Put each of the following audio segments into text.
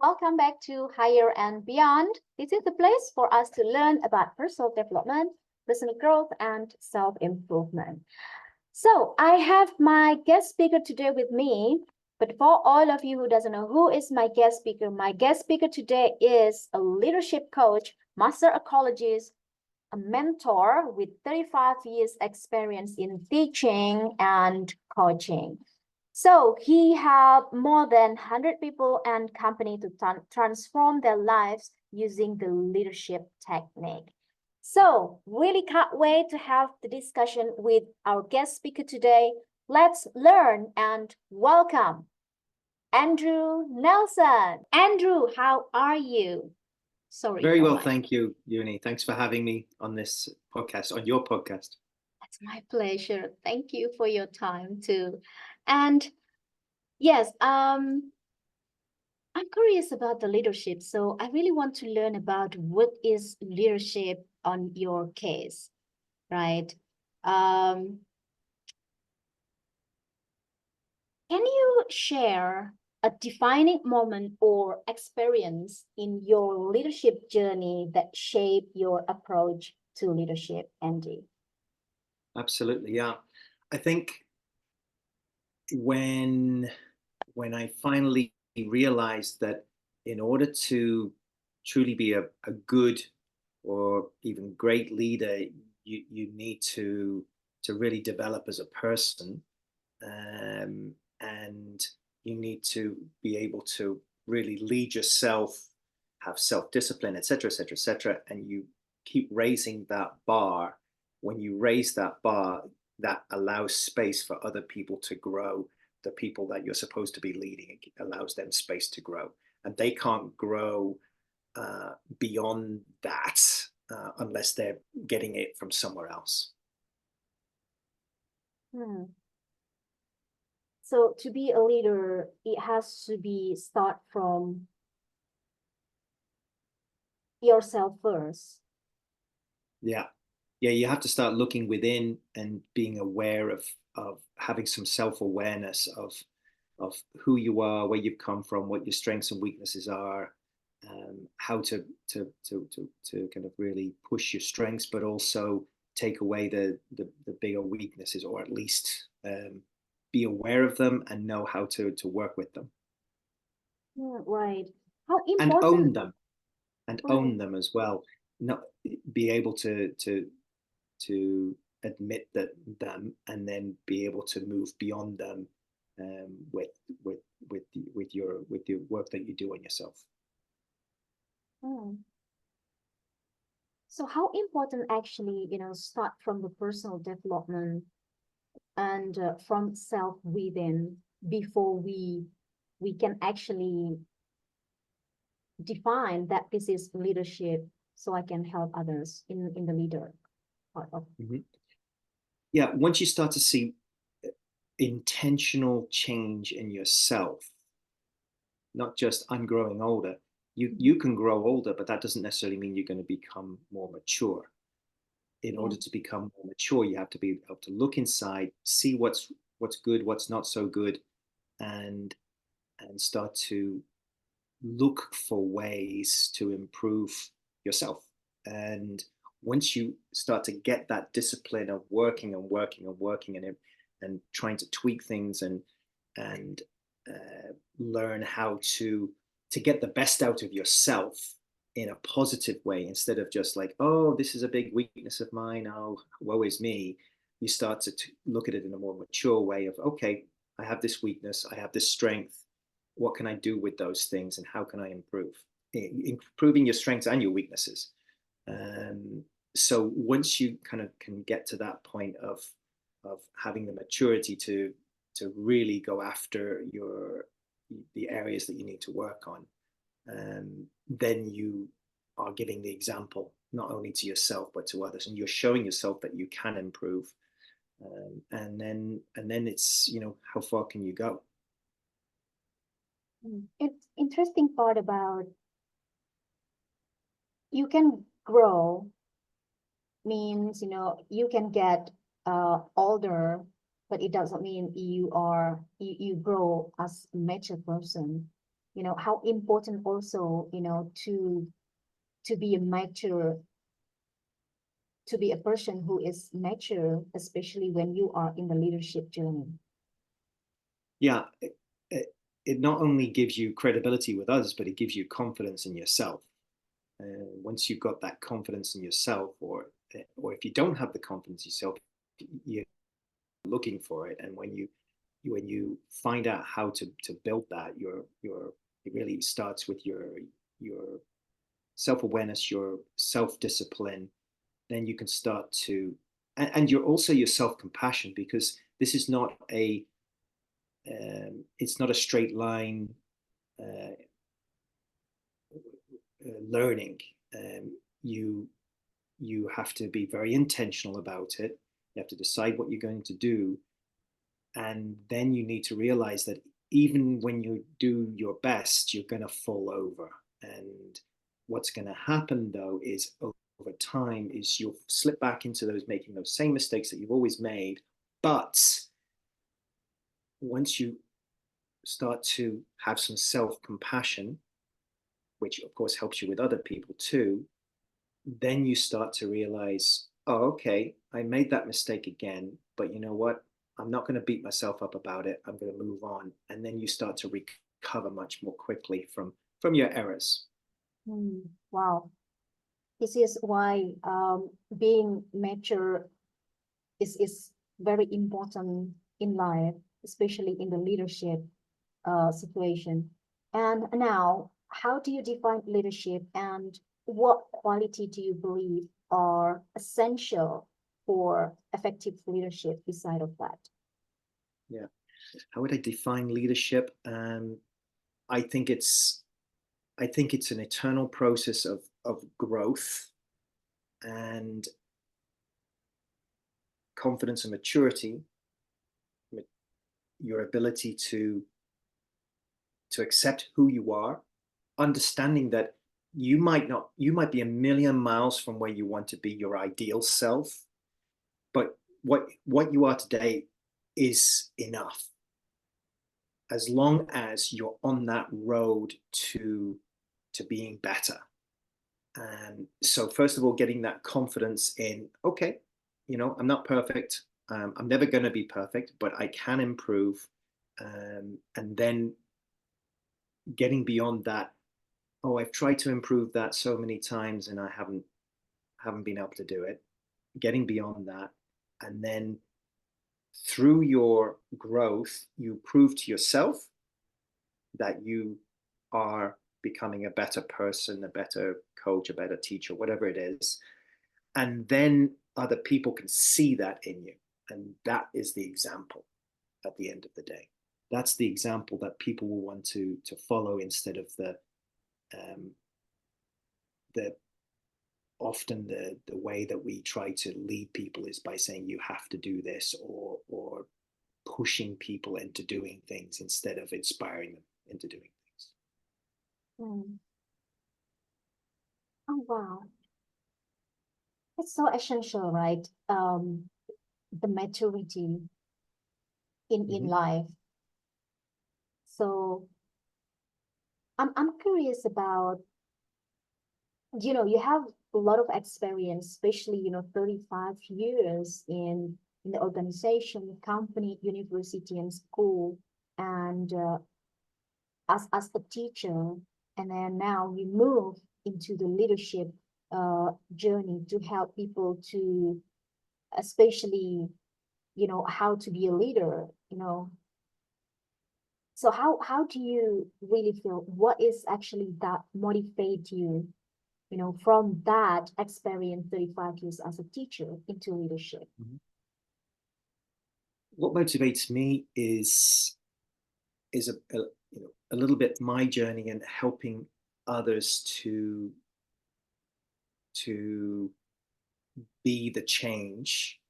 welcome back to Higher and Beyond. This is the place for us to learn about personal development, personal growth, and self-improvement. So I have my guest speaker today with me. But for all of you who doesn't know who is my guest speaker today is a leadership coach, master ecologist, a mentor with 35 years experience in teaching and coaching. So he helped more than 100 people and company to transform their lives using the leadership technique. So really can't wait to have the discussion with our guest speaker today. Let's learn and welcome Andrew Nelson. Andrew, how are you? Sorry. Very well, thank you, Uni. Thanks for having me on this podcast, on your podcast. It's my pleasure. Thank you for your time too. And yes, I'm curious about the leadership. So I really want to learn about what is leadership on your case, right? Can you share a defining moment or experience in your leadership journey that shaped your approach to leadership, Andy? Absolutely, yeah. I think when I finally realized that in order to truly be a good or even great leader, you need to really develop as a person, and you need to be able to really lead yourself, have self-discipline, etc., etc., etc., and you keep raising that bar. When you raise that bar, that allows space for other people to grow. The people that you're supposed to be leading, it allows them space to grow, and they can't grow beyond that unless they're getting it from somewhere else. So to be a leader, it has to be start from yourself first. Yeah, you have to start looking within and being aware of having some self-awareness of who you are, where you've come from, what your strengths and weaknesses are, how to kind of really push your strengths, but also take away the bigger weaknesses, or at least be aware of them and know how to work with them. Right. How And important? own them as well. Not be able to admit them, and then be able to move beyond them with your work that you do on yourself. So how important actually, start from the personal development and from self within before we can actually define that this is leadership, so I can help others in the leader part of. Yeah, once you start to see intentional change in yourself, not just I'm growing older. You can grow older, but that doesn't necessarily mean you're going to become more mature. In order to become more mature, you have to be able to look inside, see what's good, what's not so good, and start to look for ways to improve yourself. And once you start to get that discipline of working and trying to tweak things and learn how to get the best out of yourself in a positive way, instead of just like, oh, this is a big weakness of mine, oh, woe is me. You start to look at it in a more mature way of, okay, I have this weakness, I have this strength. What can I do with those things, and how can I improve? Improving your strengths and your weaknesses. So once you kind of can get to that point of having the maturity to really go after the areas that you need to work on, then you are giving the example not only to yourself but to others, and you're showing yourself that you can improve. And then it's, how far can you go? It's interesting part about you can grow means, you can get older, but it doesn't mean you grow as a mature person. how important also, to be a mature, to be a person who is mature, especially when you are in the leadership journey. Yeah, it not only gives you credibility with others, but it gives you confidence in yourself. Once you've got that confidence in yourself, or if you don't have the confidence in yourself, you're looking for it. And when you find out how to build that, it really starts with your self-awareness, your self-discipline. Then you can start to, and you're also your self-compassion, because this is not it's not a straight line uh, learning. You have to be very intentional about it. You have to decide what you're going to do, and then you need to realize that even when you do your best, you're going to fall over. And what's going to happen, though, is over time is you'll slip back into making those same mistakes that you've always made. But once you start to have some self-compassion, which of course helps you with other people too, then you start to realize, oh, okay, I made that mistake again, but you know what? I'm not going to beat myself up about it. I'm going to move on. And then you start to recover much more quickly from your errors. Wow. This is why being mature is very important in life, especially in the leadership situation. And now, how do you define leadership, and what quality do you believe are essential for effective leadership beside of that? Yeah. How would I define leadership? I think it's an eternal process of growth and confidence and maturity, your ability to accept who you are, understanding that you might be a million miles from where you want to be, your ideal self, but what you are today is enough, as long as you're on that road to being better. And so first of all, getting that confidence in, okay, I'm not perfect. I'm never going to be perfect, but I can improve. And then getting beyond that, oh, I've tried to improve that so many times and I haven't been able to do it. Getting beyond that, and then through your growth, you prove to yourself that you are becoming a better person, a better coach, a better teacher, whatever it is. And then other people can see that in you. And that is the example at the end of the day. That's the example that people will want to follow, instead of the often the way that we try to lead people is by saying you have to do this, or pushing people into doing things instead of inspiring them into doing things. Mm. Oh, wow. It's so essential, right? The maturity in Mm-hmm. life. So I'm curious about, you have a lot of experience, especially, 35 years in the organization, company, university, and school, and as a teacher, and then now you move into the leadership journey to help people to, especially, how to be a leader. So how do you really feel? What is actually that motivate you, from that experience, 35 years as a teacher, into leadership? Mm-hmm. What motivates me is a little bit my journey and helping others to be the change,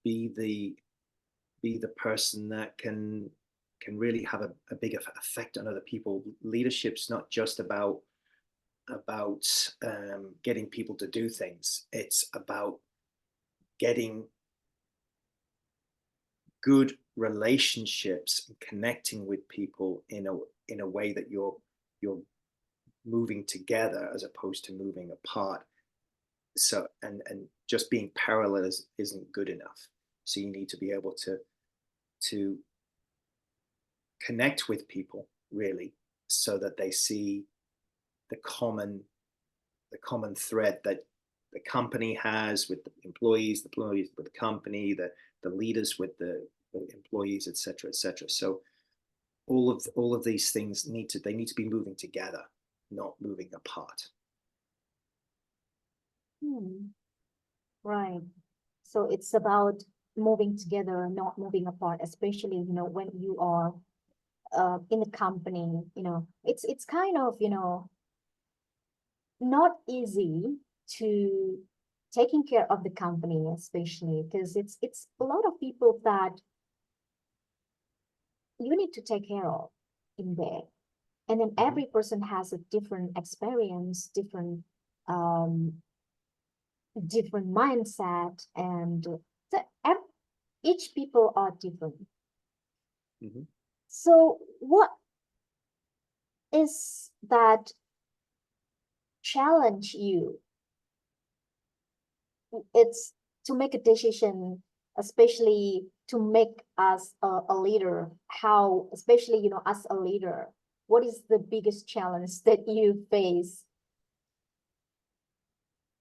be the person that can really have a big effect on other people. Leadership's not just about getting people to do things. It's about getting good relationships and connecting with people in a way that you're you're moving together as opposed to moving apart. So and just being parallel isn't good enough. So you need to be able to connect with people really, so that they see the common thread that the company has with the employees with the company, the leaders with the employees, etc., etc. So all of these things need to be moving together, not moving apart. Right. So it's about moving together, not moving apart, especially, when you are in a company, it's kind of, not easy to taking care of the company, especially because it's a lot of people that you need to take care of in there. And then every person has a different experience, um, different mindset, and each people are different. So what is that challenge you? It's to make a decision, especially to make us a leader. How, especially, as a leader, what is the biggest challenge that you face?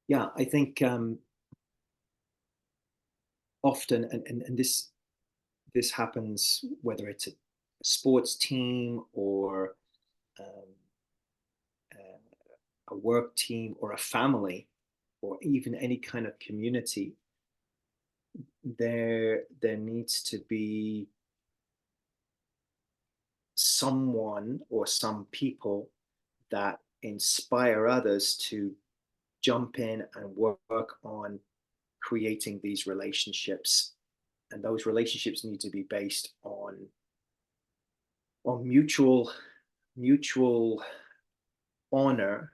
Yeah, I think often, and this happens whether it's a sports team or a work team or a family or even any kind of community. There needs to be someone or some people that inspire others to jump in and work on creating these relationships. And those relationships need to be based on mutual honor,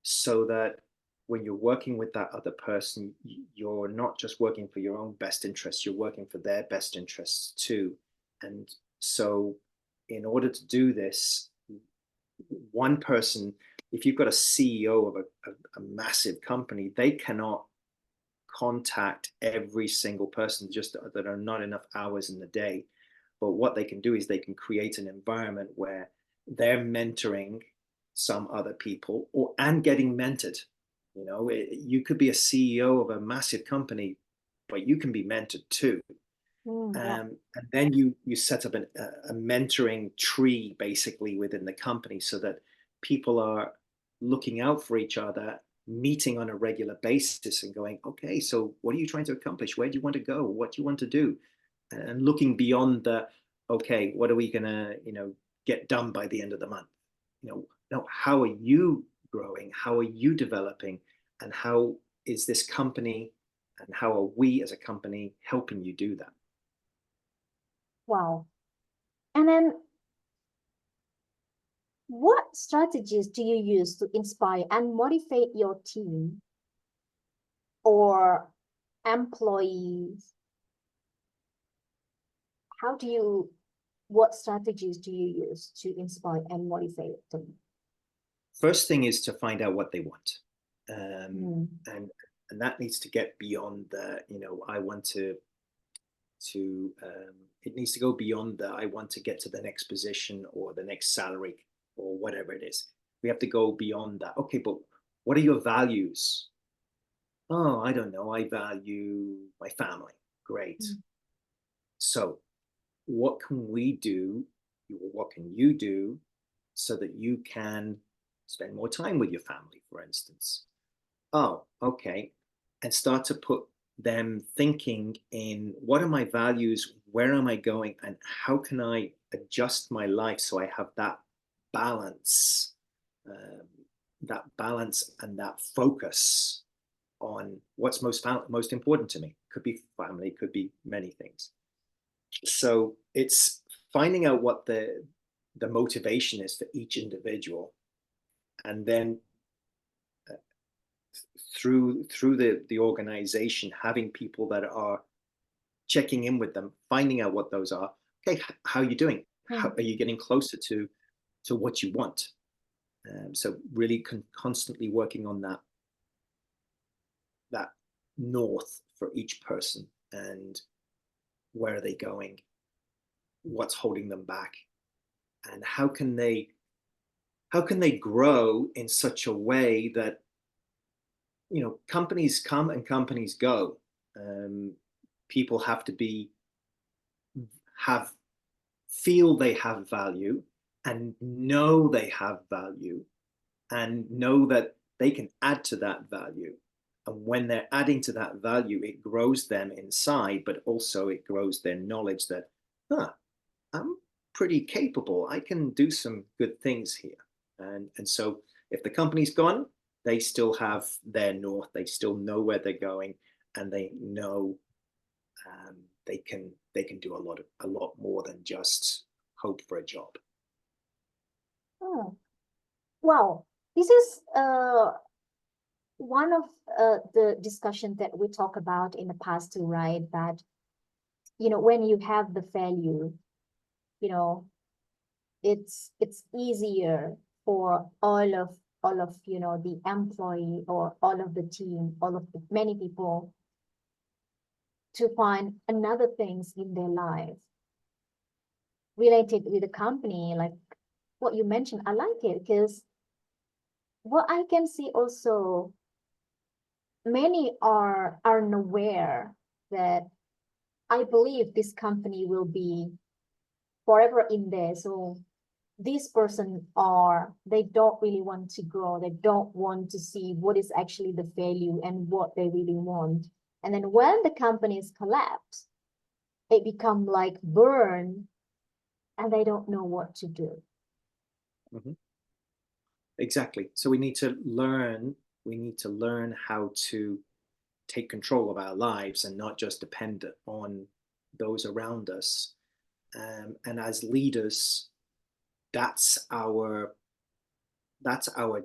so that when you're working with that other person, you're not just working for your own best interests, you're working for their best interests too. And so in order to do this, one person, if you've got a CEO of a massive company, they cannot contact every single person, just that are not enough hours in the day. But what they can do is they can create an environment where they're mentoring some other people and getting mentored. You could be a CEO of a massive company, but you can be mentored too. Yeah. And then you set up a mentoring tree basically within the company, so that people are looking out for each other, meeting on a regular basis and going, okay, so what are you trying to accomplish? Where do you want to go? What do you want to do? And looking beyond okay, what are we going to, get done by the end of the month? No, how are you growing? How are you developing? And how is this company and how are we as a company helping you do that? Wow. And then what strategies do you use to inspire and motivate your team or employees? What strategies do you use to inspire and motivate them? First thing is to find out what they want. And that needs to get beyond I want to it needs to go beyond I want to get to the next position or the next salary or whatever it is. We have to go beyond that. Okay, but what are your values? Oh, I don't know. I value my family. Great. So what can we do? What can you do so that you can spend more time with your family, for instance? Oh, okay. And start to put them thinking in, what are my values? Where am I going? And how can I adjust my life so I have that balance, and that focus on what's most important to me? Could be family, could be many things. So it's finding out what the motivation is for each individual, and then through the organization, having people that are checking in with them, finding out what those are. Okay, how are you doing? How are you getting closer to what you want? So really constantly working on that north for each person, and where are they going, what's holding them back, and how can they grow in such a way that, you know, companies come and companies go. People have to have feel they have value, and know they have value, and know that they can add to that value. And when they're adding to that value, it grows them inside, but also it grows their knowledge that, huh, I'm pretty capable. I can do some good things here. And so if the company's gone, they still have their north. They still know where they're going, and they know they can do a lot more than just hope for a job. Oh, wow. This is one of the discussion that we talk about in the past too, right? That, you know, when you have the value, you know, it's easier for all of, you know, the employee or all of the team, all of the many people to find another things in their life related with the company, like what you mentioned. I like it because what I can see also, many are unaware that I believe this company will be forever in there. So this person are, they don't really want to grow. They don't want to see what is actually the value and what they really want. And then when the companies collapse, it become like burn, and they don't know what to do. Mm-hmm. Exactly. So we need to learn. We need to learn how to take control of our lives and not just depend on those around us. And as leaders, that's our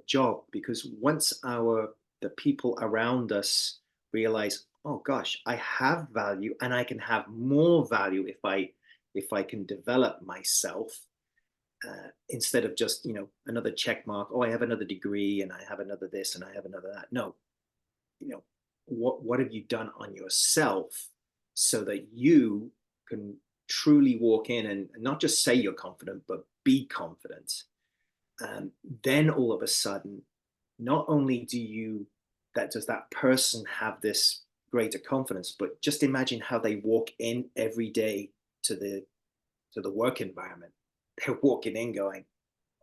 job, because once the people around us realize, oh gosh, I have value and I can have more value if I can develop myself, instead of just, you know, another check mark. Oh, I have another degree and I have another this and I have another that. No, you know, what have you done on yourself so that you can truly walk in and not just say you're confident, but be confident. Then all of a sudden, not only does that person have this greater confidence, but just imagine how they walk in every day to the work environment. They're walking in going,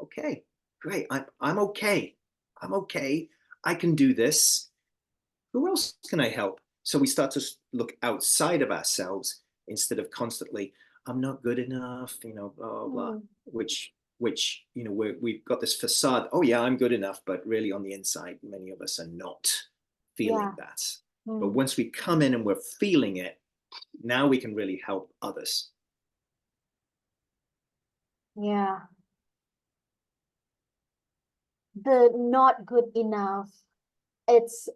okay, great, I'm okay. I'm okay. I can do this. Who else can I help? So we start to look outside of ourselves instead of constantly, I'm not good enough, you know, blah, blah, blah, Mm, which, you know, we've got this facade. Oh yeah, I'm good enough. But really on the inside, many of us are not feeling yeah. that. But Mm, once we come in and we're feeling it, now we can really help others. yeah. The not good enough, it's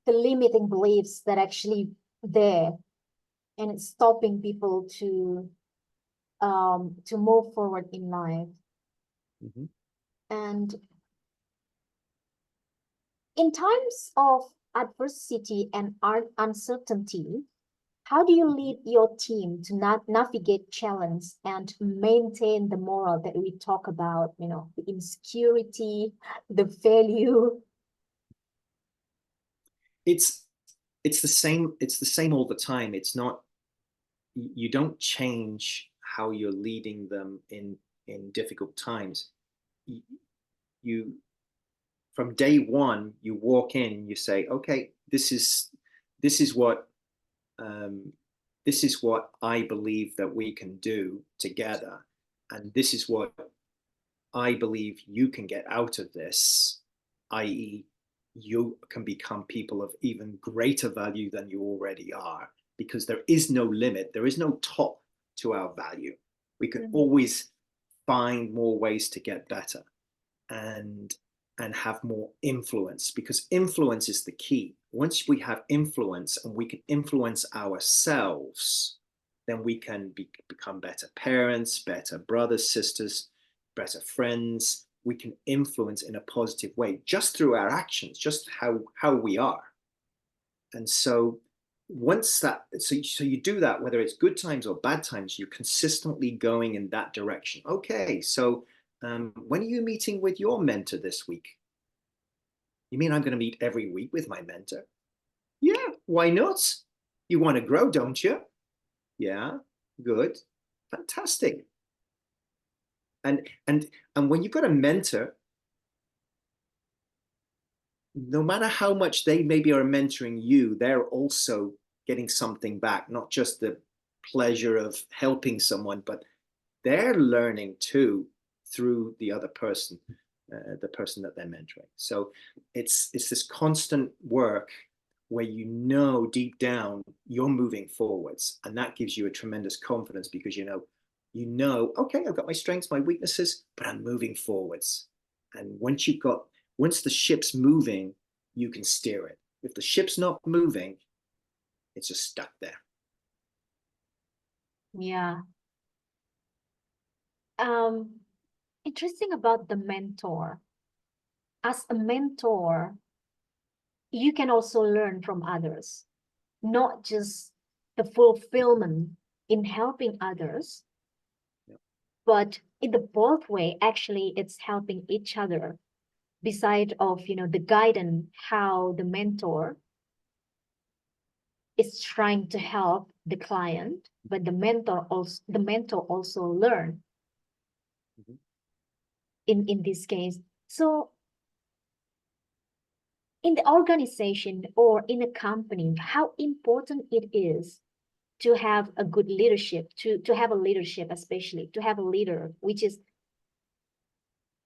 the limiting beliefs that actually there, and it's stopping people to move forward in life. Mm-hmm. And in times of adversity and uncertainty, how do you lead your team to not navigate challenge and maintain the moral that we talk about, you know, the insecurity, the value? It's it's the same. It's the same all the time. It's not, you don't change how you're leading them in difficult times. You from day one, you walk in, you say, okay, this is what um, this is what I believe that we can do together, and this is what I believe you can get out of this, i.e., you can become people of even greater value than you already are, because there is no limit, there is no top to our value. We can Mhm. always find more ways to get better, and have more influence, because influence is the key. Once we have influence and we can influence ourselves, then we can become better parents, better brothers, sisters, better friends, we can influence in a positive way just through our actions, just how we are. And so once that, so you do that, whether it's good times or bad times, you're consistently going in that direction. Okay, so when are you meeting with your mentor this week? You mean I'm going to meet every week with my mentor? Yeah, why not? You want to grow, don't you? Yeah, good, fantastic. And when you've got a mentor, no matter how much they maybe are mentoring you, they're also getting something back, not just the pleasure of helping someone, but they're learning too through the other person, the person that they're mentoring. So it's this constant work where you know deep down you're moving forwards, and that gives you a tremendous confidence because you know, okay, I've got my strengths, my weaknesses, but I'm moving forwards. And once the ship's moving, you can steer it. If the ship's not moving, it's just stuck there. Yeah. Interesting about the mentor. As a mentor, you can also learn from others, not just the fulfillment in helping others, Yeah. but in the both way, actually, it's helping each other. Beside of, the guidance, how the mentor is trying to help the client, but the mentor also learn Mhm. in this case. So in the organization or in a company, how important it is to have a good leadership, to have a leadership, especially to have a leader, which is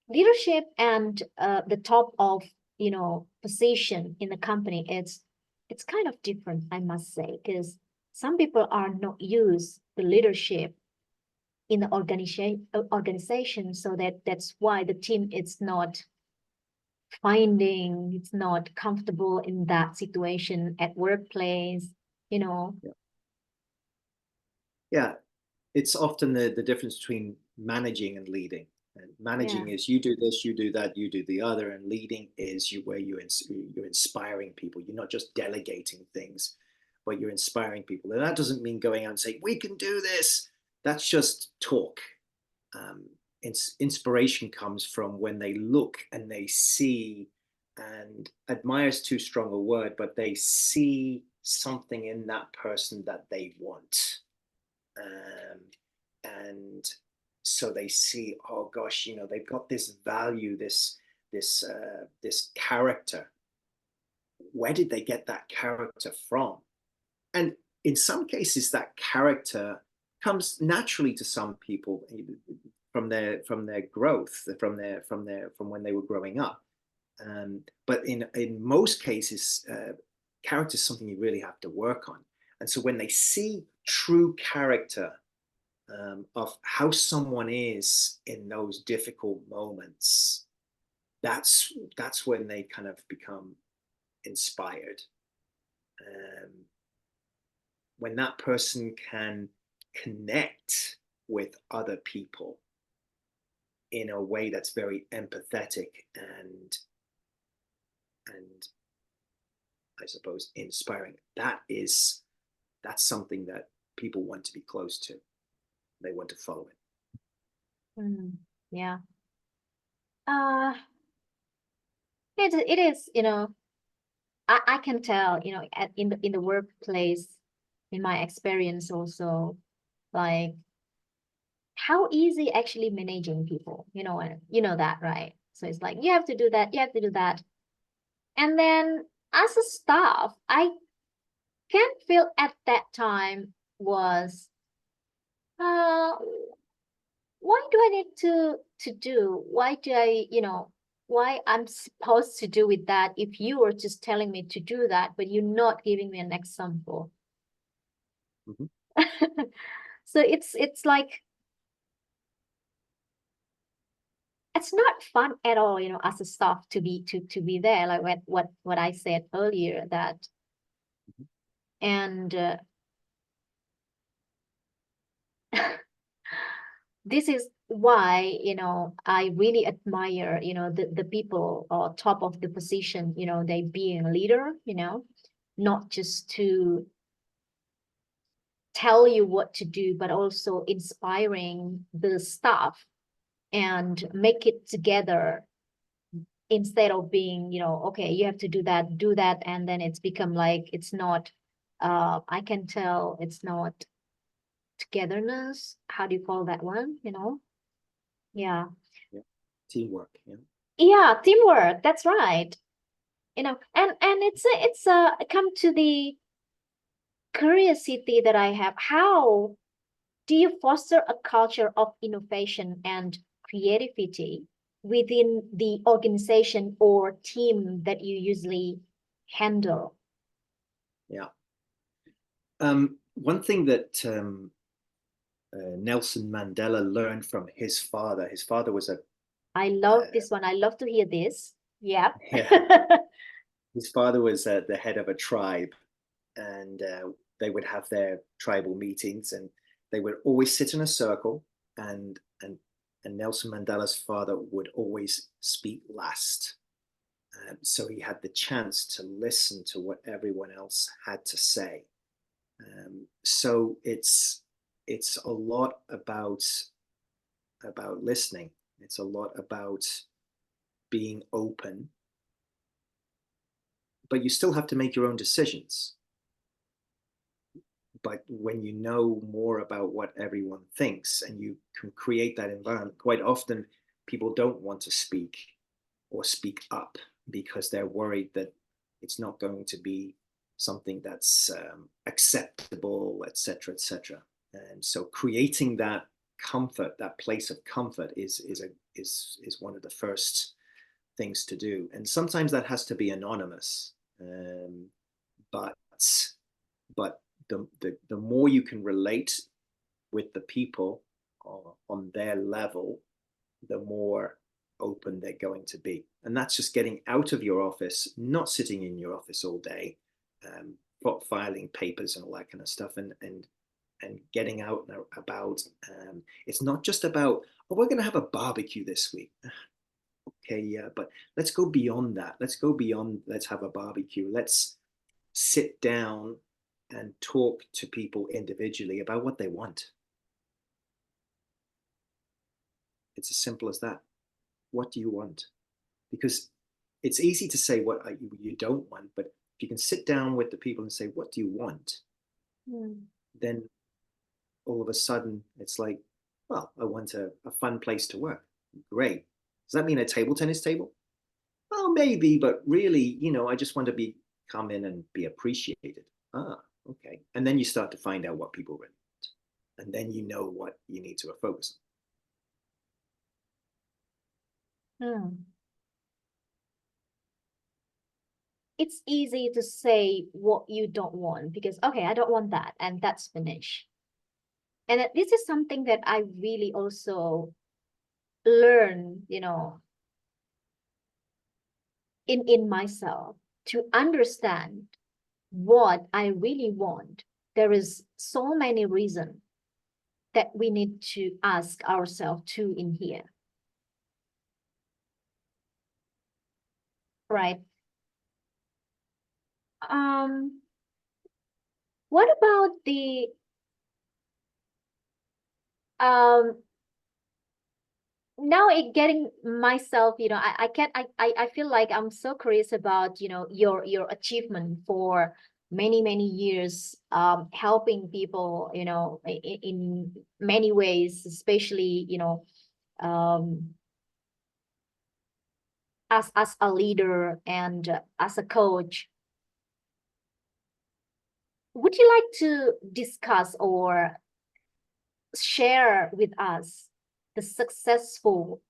leadership and the top of position in the company. It's kind of different, I must say, because some people are not used the leadership in the organization, so that's why the team is not it's not comfortable in that situation at workplace. Yeah. Yeah, it's often the difference between managing and leading. And Yeah. managing is you do this, you do that, you do the other, and leading is where you're inspiring people. You're not just delegating things, but you're inspiring people. And that doesn't mean going out and saying we can do this. That's just talk. Um, Inspiration comes from when they look and they see, and admire is too strong a word, but they see something in that person that they want. And so they see, oh gosh, they've got this value, this character. Where did they get that character from? And in some cases, that character comes naturally to some people from their growth, from when they were growing up. But in most cases, character is something you really have to work on. And so when they see true character, of how someone is in those difficult moments, that's when they kind of become inspired. Um, when that person can connect with other people in a way that's very empathetic and I suppose inspiring, that's something that people want to be close to. They want to follow it. Yeah. uh it is, I can tell, in the workplace, in my experience also, like how easy actually managing people, and you know that, right? So it's like you have to do that, you have to do that. And then as a staff, I can feel at that time was uh why do I need to do? Why do I, why I'm supposed to do with that if you were just telling me to do that, but you're not giving me an example? Mm-hmm. So it's like it's not fun at all, as a staff to be there, like what I said earlier, that and this is why, I really admire, the people top of the position, they being a leader, not just to tell you what to do, but also inspiring the staff and make it together instead of being, okay, you have to do that, and then it's become like it's not, I can tell it's not togetherness. How do you call that one? Yeah. Yeah. Teamwork. Yeah. Yeah, teamwork. That's right. And it's come to the curiosity that I have. How do you foster a culture of innovation and creativity within the organization or team that you usually handle? Yeah. One thing that Nelson Mandela learned from his father. His father was a I love this one. I love to hear this. Yeah. yeah. His father was the head of a tribe, and they would have their tribal meetings, and they would always sit in a circle, and Nelson Mandela's father would always speak last. So he had the chance to listen to what everyone else had to say. So it's a lot about listening. It's a lot about being open, but you still have to make your own decisions. But when you know more about what everyone thinks and you can create that environment, quite often people don't want to speak or speak up because they're worried that it's not going to be something that's acceptable, etc., etc. And so creating that comfort, that place of comfort, is one of the first things to do. And sometimes that has to be anonymous, but but the more you can relate with the people on their level, the more open they're going to be. And that's just getting out of your office, not sitting in your office all day, filing papers and all that kind of stuff, and getting out and about. It's not just about, oh, we're going to have a barbecue this week. Okay, yeah, but let's go beyond that. Let's go beyond, let's have a barbecue. Let's sit down and talk to people individually about what they want. It's as simple as that. What do you want? Because it's easy to say what you don't want, but if you can sit down with the people and say, what do you want? Then all of a sudden it's like, well, I want a fun place to work. Great. Does that mean a table tennis table? Well, maybe, but really, I just want to come in and be appreciated. Ah, okay. And then you start to find out what people really want. And then you know what you need to focus Hmm. It's easy to say what you don't want because, okay, I don't want that, and that's finished. And this is something that I really also learn, in myself, to understand what I really want. There is so many reasons that we need to ask ourselves too in here. Right. Um, what about the um now it getting myself, I can't I feel like I'm so curious about, your achievement for many years, helping people, in many ways, especially, um as a leader and as a coach. Would you like to discuss or share with us the successful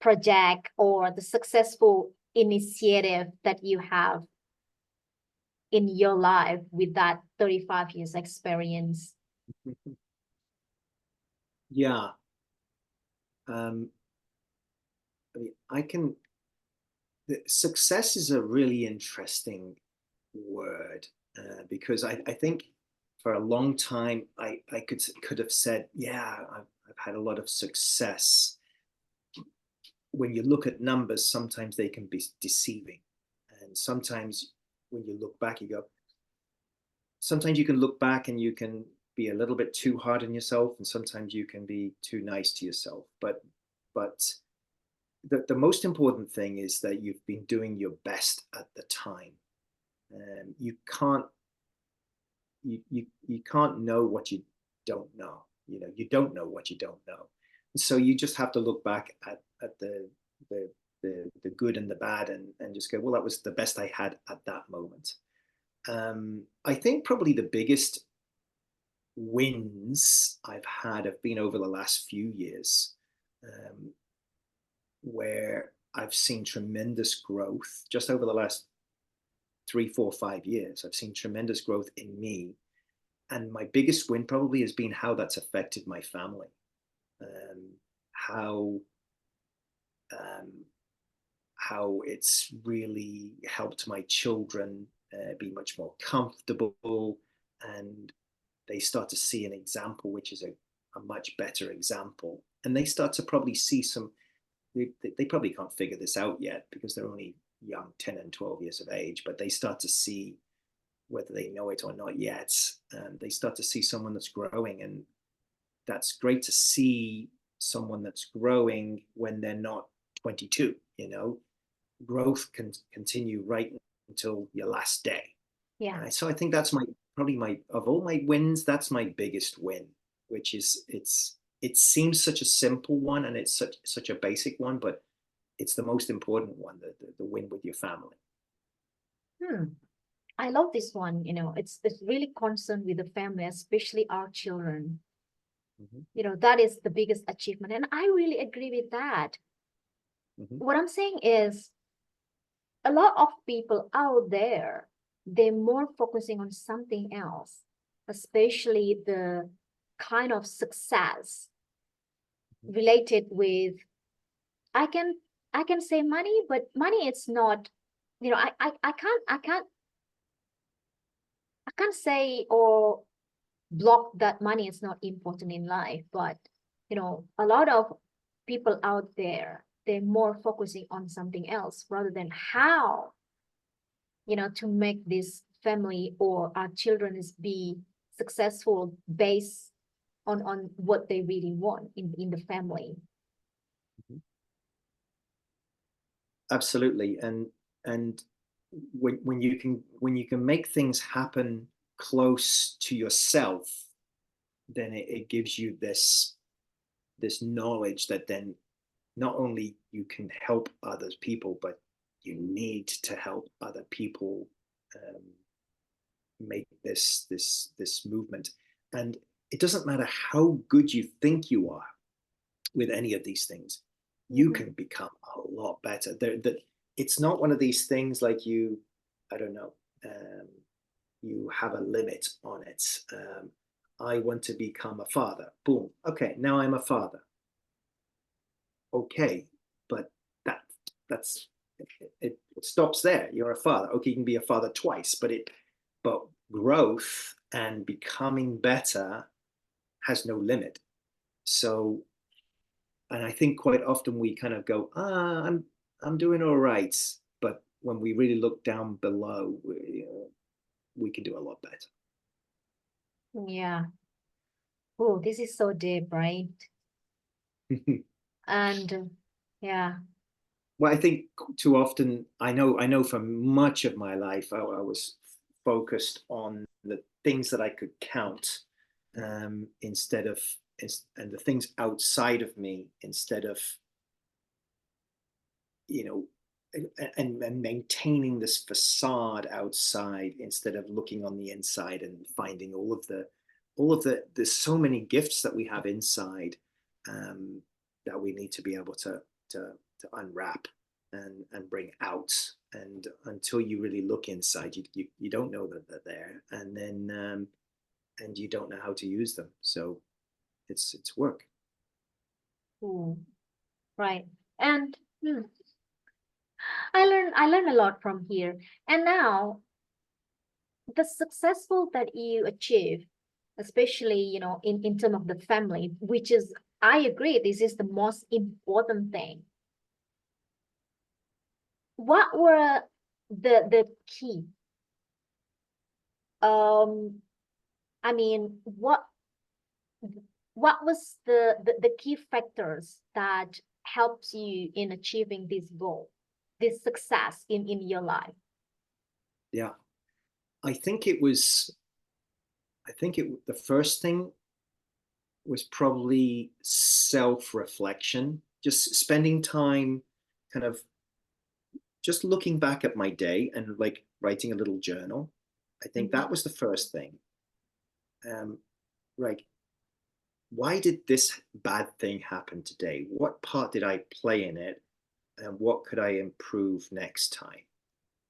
project or the successful initiative that you have in your life with that 35 years experience? Yeah. Um, I mean, success is a really interesting word, because I think for a long time I could have said, yeah, I've had a lot of success. When you look at numbers, sometimes they can be deceiving. And sometimes when you look back, you go, sometimes you can look back and you can be a little bit too hard on yourself, and sometimes you can be too nice to yourself. But the most important thing is that you've been doing your best at the time. You can't you can't know what you don't know. You don't know what you don't know. So you just have to look back at the the good and the bad, and just go, well, that was the best I had at that moment. I think probably the biggest wins I've had have been over the last few years, where I've seen tremendous growth just over the last 3, 4, 5 years. I've seen tremendous growth in me. And my biggest win probably has been how that's affected my family. How how it's really helped my children be much more comfortable, and they start to see an example which is a much better example, and they start to probably see some, they probably can't figure this out yet because they're only young, 10 and 12 years of age, but they start to see, whether they know it or not yet, they start to see someone that's growing. And that's great to see someone that's growing when they're not 22. Growth can continue right until your last day. Yeah. So I think that's probably of all my wins, that's my biggest win, which is, it seems such a simple one, and it's such a basic one, but it's the most important one, the win with your family. I love this one. It's really concerned with the family, especially our children. That is the biggest achievement, and I really agree with that. What I'm saying is, a lot of people out there, they're more focusing on something else, especially the kind of success related with, I can say money, but money, it's not, I can't say or block that money is not important in life, but a lot of people out there, they're more focusing on something else rather than how to make this family or our children is be successful based on what they really want in the family. Absolutely. And when you can make things happen close to yourself, then it gives you this knowledge that then not only you can help other people, but you need to help other people make this movement. And it doesn't matter how good you think you are with any of these things, you can become a lot better. That it's not one of these things like I don't know, you have a limit on it. I want to become a father. Boom. Okay, now I'm a father. Okay, but that's it stops there. You're a father. Okay, you can be a father twice, but growth and becoming better has no limit. So, and I think quite often we kind of go, I'm doing all right, but when we really look down below, we can do a lot better. Yeah. Oh, this is so deep, right? And yeah. Well, I think too often, I know for much of my life, I was focused on the things that I could count, instead of, and the things outside of me, instead of, and maintaining this facade outside, instead of looking on the inside and finding all of the there's so many gifts that we have inside, that we need to be able to unwrap and bring out. And until you really look inside, you don't know that they're there, and then and you don't know how to use them. So it's work. Right. And I learned a lot from here. And now the successful that you achieve, especially in terms of the family, which is I agree. This is the most important thing. What were the key? I mean, what was the key factors that helps you in achieving this goal, this success in your life? Yeah, I think it was. The first thing was probably self-reflection, just spending time, kind of just looking back at my day and like writing a little journal. I think that was the first thing. Like, why did this bad thing happen today? What part did I play in it? And what could I improve next time?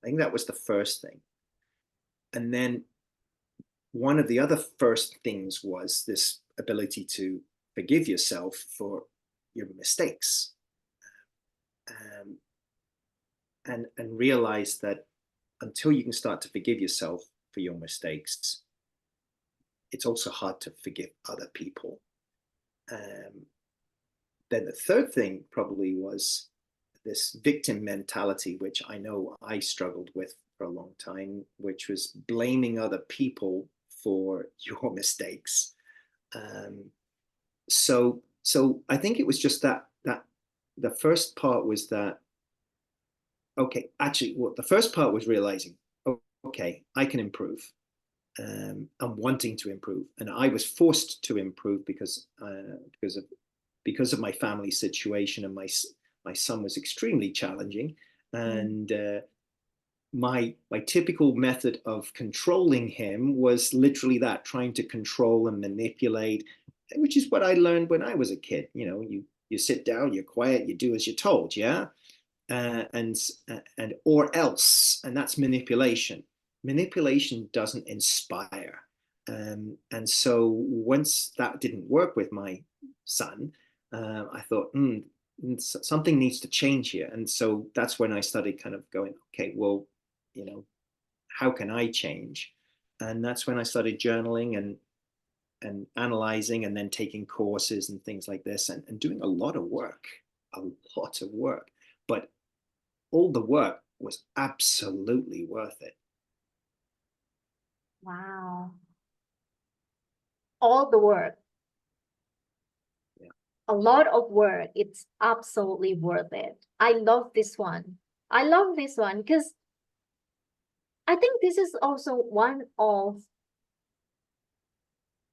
I think that was the first thing. And then one of the other first things was this ability to forgive yourself for your mistakes, um, and realize that until you can start to forgive yourself for your mistakes, it's also hard to forgive other people. Then the third thing probably was this victim mentality, which I know I struggled with for a long time, which was blaming other people for your mistakes. So I think it was just that the first part was that, okay, actually, well, the first part was realizing, okay, I can improve. And wanting to improve, and I was forced to improve because of my family situation, and my son was extremely challenging, and my typical method of controlling him was literally that, trying to control and manipulate, which is what I learned when I was a kid. You sit down, you're quiet, you do as you're told, yeah. And or else, and that's manipulation. Manipulation doesn't inspire. And so once that didn't work with my son, I thought, something needs to change here. And so that's when I started kind of going, okay, well, how can I change? And that's when I started journaling and analyzing, and then taking courses and things like this, and doing a lot of work, a lot of work. But all the work was absolutely worth it. Wow. All the work. Yeah. A lot of work. It's absolutely worth it. I love this one. I love this one because I think this is also one of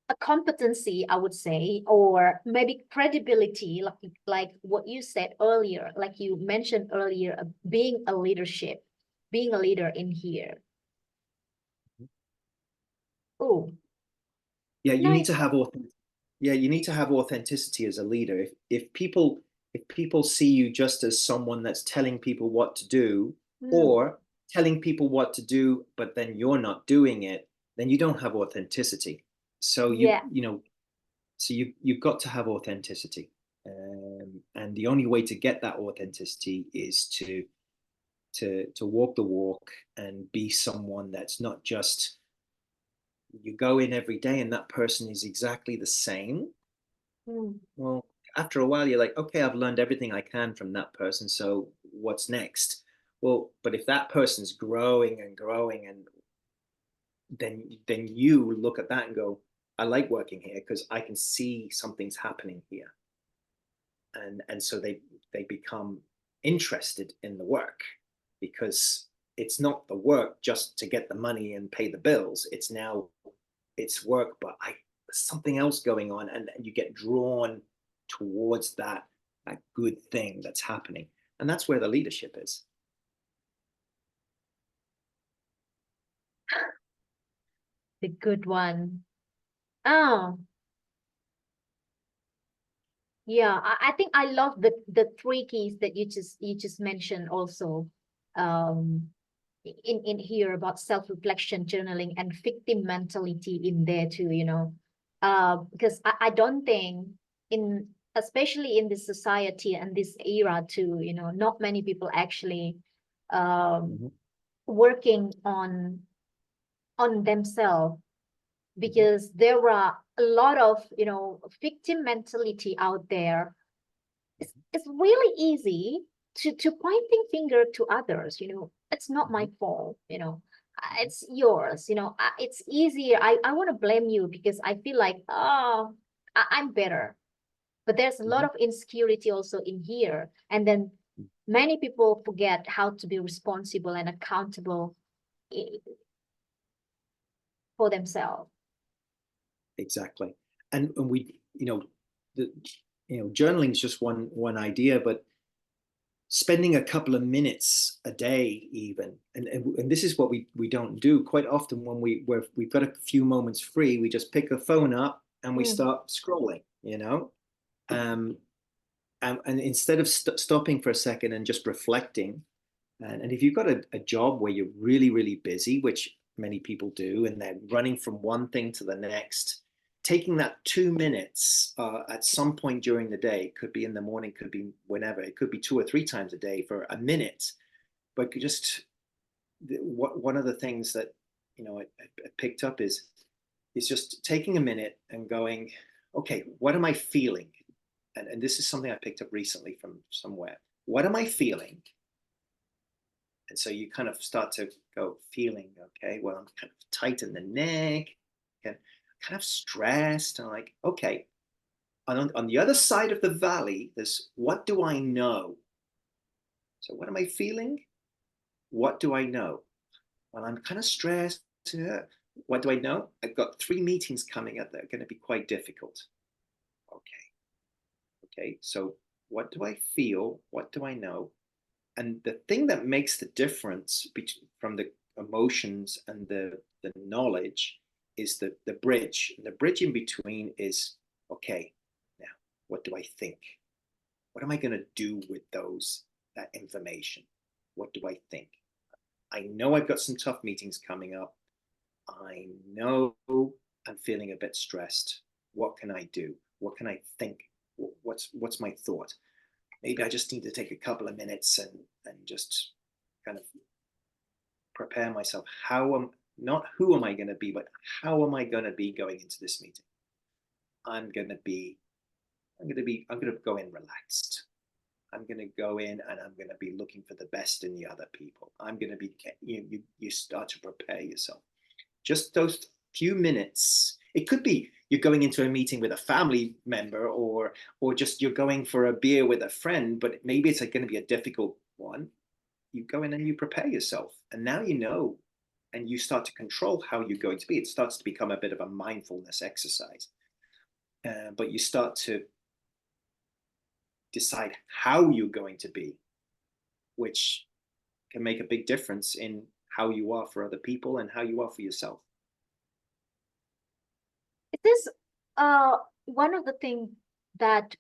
a competency, I would say, or maybe credibility, like what you said earlier, like you mentioned earlier, being a leadership, being a leader in here. Oh, Yeah, you need nice. to have you need to have authenticity as a leader. If people see you just as someone that's telling people what to do, or telling people what to do, but then you're not doing it, then you don't have authenticity. So Yeah. you've got to have authenticity, and the only way to get that authenticity is to walk the walk and be someone that's not just, you go in every day and that person is exactly the same. Well, after a while, you're like, okay, I've learned everything I can from that person. So what's next? Well, but if that person's growing and growing, and then you look at that and go, I like working here because I can see something's happening here. And so they become interested in the work, because it's not the work just to get the money and pay the bills. It's work, but there's something else going on, and you get drawn towards that good thing that's happening. And that's where the leadership is. The good one. Oh, yeah. I think I love the three keys that you just mentioned also. Um, in here about self-reflection, journaling, and victim mentality in there too, because I don't think in especially in this society and this era too, not many people actually um Mm-hmm. working on themselves, Mm-hmm. because there are a lot of, victim mentality out there. It's really easy to pointing finger to others. It's not my fault. It's yours. It's easier. I want to blame you because I feel like, oh, I'm better. But there's a lot of insecurity also in here, and then many people forget how to be responsible and accountable for themselves. Exactly. And we, the journaling is just one idea, but spending a couple of minutes a day even, and this is what we don't do quite often. When we've got a few moments free, we just pick a phone up and we start scrolling, and instead of stopping for a second and just reflecting. And if you've got a job where you're really, really busy, which many people do, and they're running from one thing to the next, taking that 2 minutes at some point during the day, it could be in the morning, could be whenever, it could be 2 or 3 times a day for a minute. But just one of the things that I picked up is just taking a minute and going, okay, what am I feeling? And this is something I picked up recently from somewhere. What am I feeling? And so you kind of start to go feeling, okay, well, I'm kind of tight in the neck and kind of stressed. And like, okay, on the other side of the valley, there's what do I know? So what am I feeling? What do I know? Well, I'm kind of stressed. What do I know? I've got 3 meetings coming up that are going to be quite difficult. Okay, so what do I feel? What do I know? And the thing that makes the difference from the emotions and the knowledge is the bridge. And the bridge in between is, okay, now what do I think? What am I going to do with that information? What do I think? I know I've got some tough meetings coming up. I know I'm feeling a bit stressed. What can I do? What can I think? What's my thought? Maybe I just need to take a couple of minutes and just kind of prepare myself. Not who am I going to be, but how am I going to be going into this meeting? I'm going to go in relaxed. I'm going to go in and I'm going to be looking for the best in the other people. I'm going to be, you start to prepare yourself. Just those few minutes. It could be you're going into a meeting with a family member, or just you're going for a beer with a friend, but maybe it's going to be a difficult one. You go in and you prepare yourself, and now you know, and you start to control how you're going to be. It starts to become a bit of a mindfulness exercise, but you start to decide how you're going to be, which can make a big difference in how you are for other people and how you are for yourself. It is one of the things that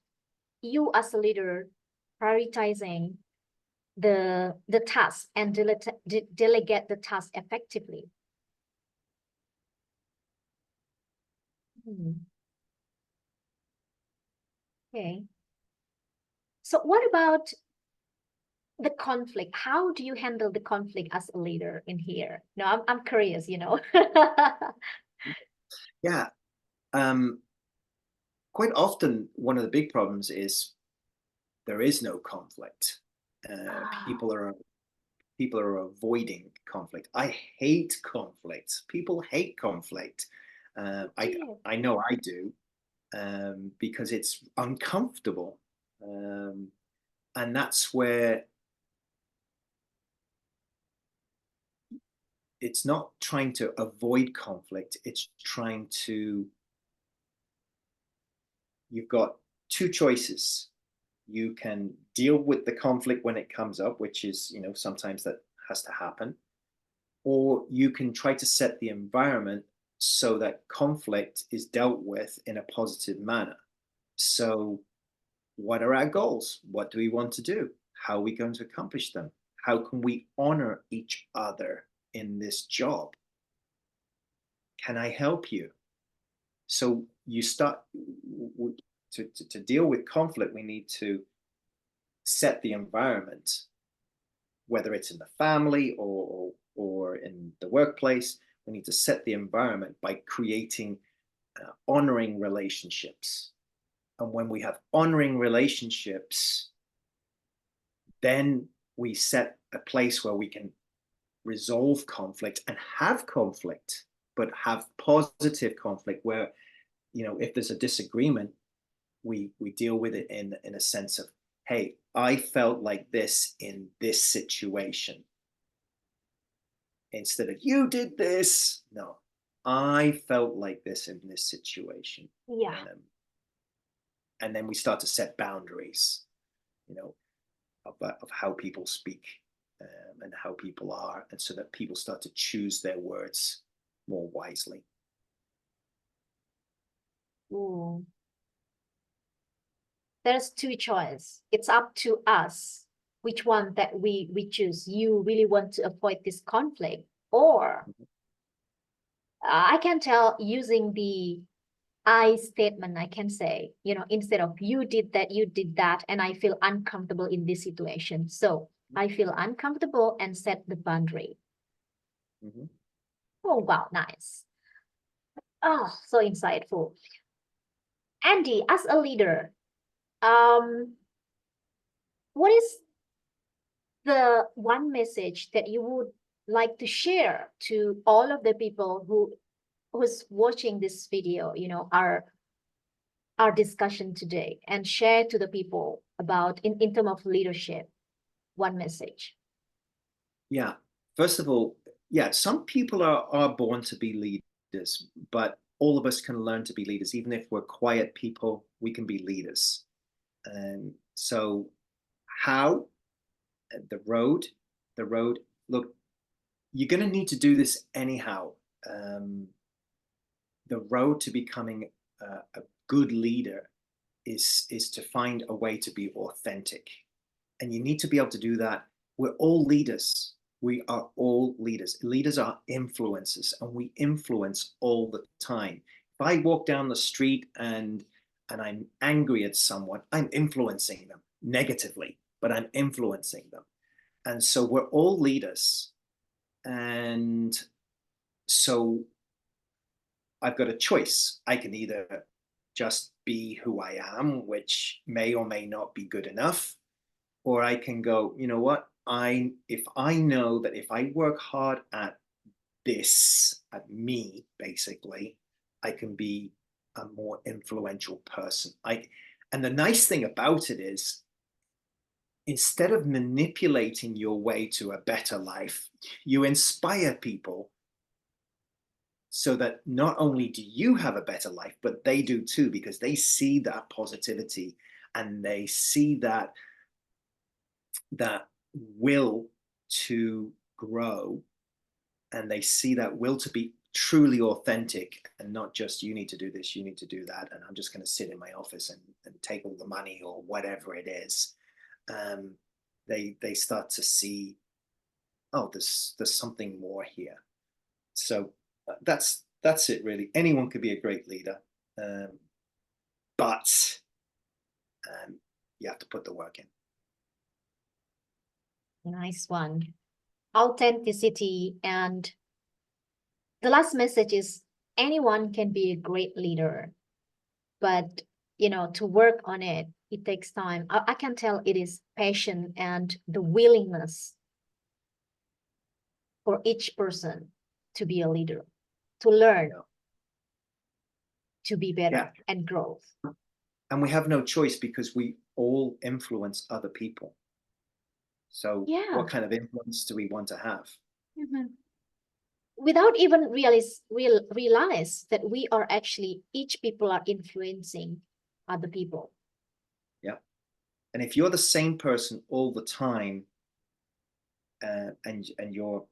you as a leader prioritizing the task and delegate the task effectively. Okay. So what about the conflict? How do you handle the conflict as a leader in here? No, I'm curious, Yeah. Quite often, one of the big problems is there is no conflict. People are avoiding conflict. I hate conflict. People hate conflict. I know I do, because it's uncomfortable, and that's where it's not trying to avoid conflict. It's trying to. You've got 2 choices. You can deal with the conflict when it comes up, which is, sometimes that has to happen, or you can try to set the environment so that conflict is dealt with in a positive manner. So what are our goals? What do we want to do? How are we going to accomplish them? How can we honor each other in this job? Can I help you? So you start to deal with conflict. We need to set the environment, whether it's in the family or in the workplace. We need to set the environment by creating honoring relationships. And when we have honoring relationships, then we set a place where we can resolve conflict and have conflict, but have positive conflict where, if there's a disagreement, we deal with it in a sense of, hey, I felt like this in this situation. Instead of you did this, no, I felt like this in this situation. Yeah. And then we start to set boundaries, of how people speak, and how people are, and so that people start to choose their words more wisely. Ooh. There's two choices. It's up to us which one that we choose. You really want to avoid this conflict, or I can tell using the I statement, I can say, instead of you did that, and I feel uncomfortable in this situation. So I feel uncomfortable and set the boundary. Mm-hmm. Oh, wow, nice. Oh, so insightful. Andy, as a leader, what is the one message that you would like to share to all of the people who's watching this video, our discussion today, and share to the people about in terms of leadership, one message? Yeah. First of all, yeah, some people are born to be leaders, but all of us can learn to be leaders. Even if we're quiet people, we can be leaders. And so how? The road, look, you're going to need to do this anyhow. The road to becoming a good leader is to find a way to be authentic. And you need to be able to do that. We're all leaders. We are all leaders. Leaders are influencers, and we influence all the time. If I walk down the street and I'm angry at someone, I'm influencing them negatively, but I'm influencing them. And so we're all leaders. And so I've got a choice. I can either just be who I am, which may or may not be good enough, or I can go, you know what? If I know that if I work hard at this, at me, basically, I can be a more influential person. And the nice thing about it is, instead of manipulating your way to a better life, you inspire people so that not only do you have a better life, but they do too, because they see that positivity and they see that will to grow, and they see that will to be truly authentic, and not just you need to do this, you need to do that, and I'm just going to sit in my office and take all the money or whatever it is. They start to see, oh, there's something more here. So that's it, really. Anyone could be a great leader, but you have to put the work in. Nice one. Authenticity. And the last message is, anyone can be a great leader, but to work on it, it takes time. I can tell it is passion and the willingness for each person to be a leader, to learn, to be better, and growth. And we have no choice, because we all influence other people. So what kind of influence do we want to have? Without even realize that we are actually, each people are influencing other people. Yeah. And if you're the same person all the time, and your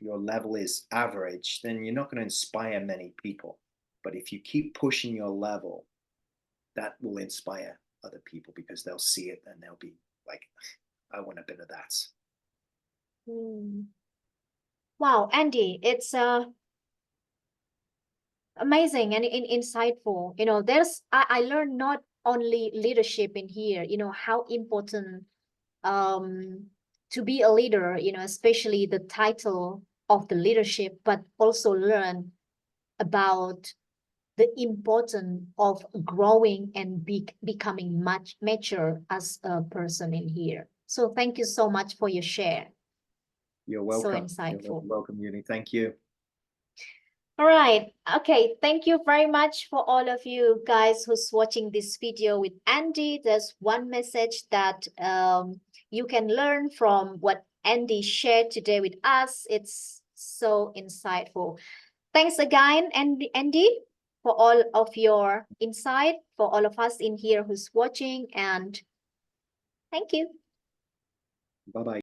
level is average, then you're not going to inspire many people. But if you keep pushing your level, that will inspire other people, because they'll see it and they'll be like, I want a bit of that. Wow, Andy, it's amazing and insightful. I learned not only leadership in here, how important to be a leader, especially the title of the leadership, but also learn about the importance of growing and becoming much mature as a person in here. So thank you so much for your share. You're So welcome. insightful. You're welcome, Uni. Thank you. All right. Okay. Thank you very much for all of you guys who's watching this video with Andy. There's one message that you can learn from what Andy shared today with us. It's so insightful. Thanks again, Andy, for all of your insight, for all of us in here who's watching, and thank you. Bye-bye.